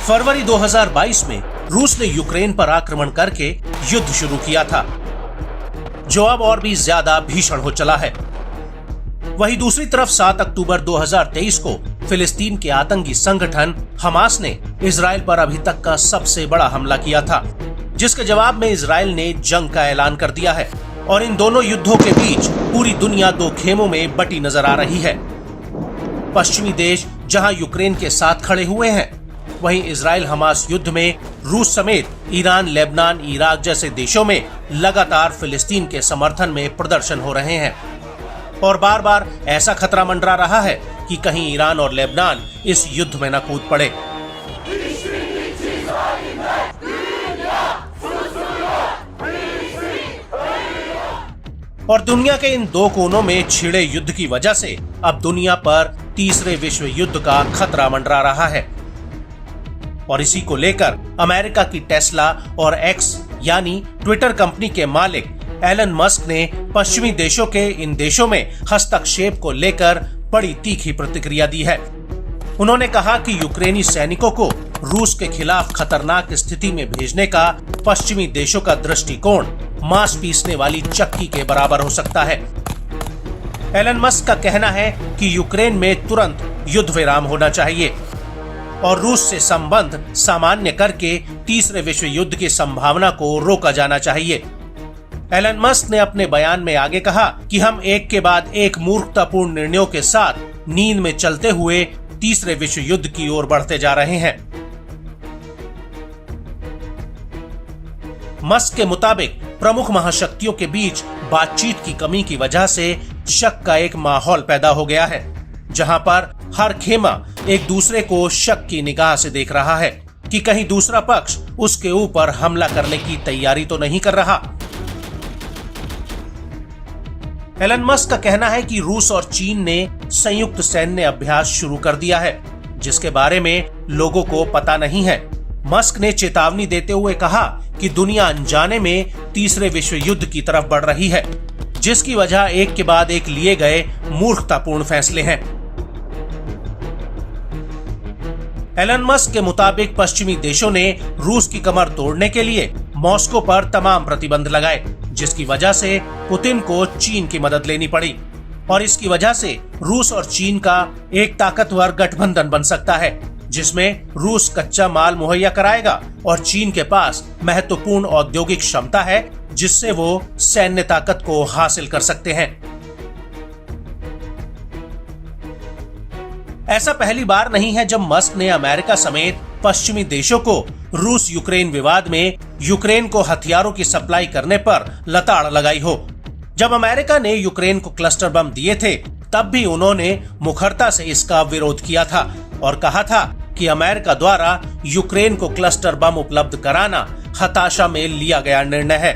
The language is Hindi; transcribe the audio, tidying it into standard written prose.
फरवरी 2022 में रूस ने यूक्रेन पर आक्रमण करके युद्ध शुरू किया था, जो अब और भी ज्यादा भीषण हो चला है। वहीं दूसरी तरफ 7 अक्टूबर 2023 को फिलिस्तीन के आतंकी संगठन हमास ने इजराइल पर अभी तक का सबसे बड़ा हमला किया था, जिसके जवाब में इजराइल ने जंग का ऐलान कर दिया है और इन दोनों युद्धों के बीच पूरी दुनिया दो खेमों में बटी नजर आ रही है। पश्चिमी देश जहां यूक्रेन के साथ खड़े हुए हैं, वहीं इजराइल हमास युद्ध में रूस समेत ईरान, लेबनान, इराक जैसे देशों में लगातार फिलिस्तीन के समर्थन में प्रदर्शन हो रहे हैं और बार बार ऐसा खतरा मंडरा रहा है कि कहीं ईरान और लेबनान इस युद्ध में न कूद पड़े। और दुनिया के इन दो कोनों में छिड़े युद्ध की वजह से अब दुनिया पर तीसरे विश्व युद्ध का खतरा मंडरा रहा है। और इसी को लेकर अमेरिका की टेस्ला और एक्स यानी ट्विटर कंपनी के मालिक एलन मस्क ने पश्चिमी देशों के इन देशों में हस्तक्षेप को लेकर बड़ी तीखी प्रतिक्रिया दी है। उन्होंने कहा कि यूक्रेनी सैनिकों को रूस के खिलाफ खतरनाक स्थिति में भेजने का पश्चिमी देशों का दृष्टिकोण मांस पीसने वाली चक्की के बराबर हो सकता है। एलन मस्क का कहना है कि यूक्रेन में तुरंत युद्ध विराम होना चाहिए और रूस से संबंध सामान्य करके तीसरे विश्व युद्ध की संभावना को रोका जाना चाहिए। एलन मस्क ने अपने बयान में आगे कहा कि हम एक के बाद एक मूर्खतापूर्ण निर्णयों के साथ नींद में चलते हुए तीसरे विश्व युद्ध की ओर बढ़ते जा रहे हैं। मस्क के मुताबिक प्रमुख महाशक्तियों के बीच बातचीत की कमी की वजह से शक का एक माहौल पैदा हो गया है, जहां पर हर खेमा एक दूसरे को शक की निगाह से देख रहा है कि कहीं दूसरा पक्ष उसके ऊपर हमला करने की तैयारी तो नहीं कर रहा। एलन मस्क का कहना है कि रूस और चीन ने संयुक्त सैन्य अभ्यास शुरू कर दिया है, जिसके बारे में लोगों को पता नहीं है। मस्क ने चेतावनी देते हुए कहा कि दुनिया अनजाने में तीसरे विश्व युद्ध की तरफ बढ़ रही है, जिसकी वजह एक के बाद एक लिए गए मूर्खतापूर्ण फैसले हैं। एलन मस्क के मुताबिक पश्चिमी देशों ने रूस की कमर तोड़ने के लिए मॉस्को पर तमाम प्रतिबंध लगाए, जिसकी वजह से पुतिन को चीन की मदद लेनी पड़ी और इसकी वजह से रूस और चीन का एक ताकतवर गठबंधन बन सकता है, जिसमें रूस कच्चा माल मुहैया कराएगा और चीन के पास महत्वपूर्ण औद्योगिक क्षमता है, जिससे वो सैन्य ताकत को हासिल कर सकते हैं। ऐसा पहली बार नहीं है जब मस्क ने अमेरिका समेत पश्चिमी देशों को रूस यूक्रेन विवाद में यूक्रेन को हथियारों की सप्लाई करने पर लताड़ लगाई हो। जब अमेरिका ने यूक्रेन को क्लस्टर बम दिए थे, तब भी उन्होंने मुखरता से इसका विरोध किया था और कहा था कि अमेरिका द्वारा यूक्रेन को क्लस्टर बम उपलब्ध कराना हताशा में लिया गया निर्णय है।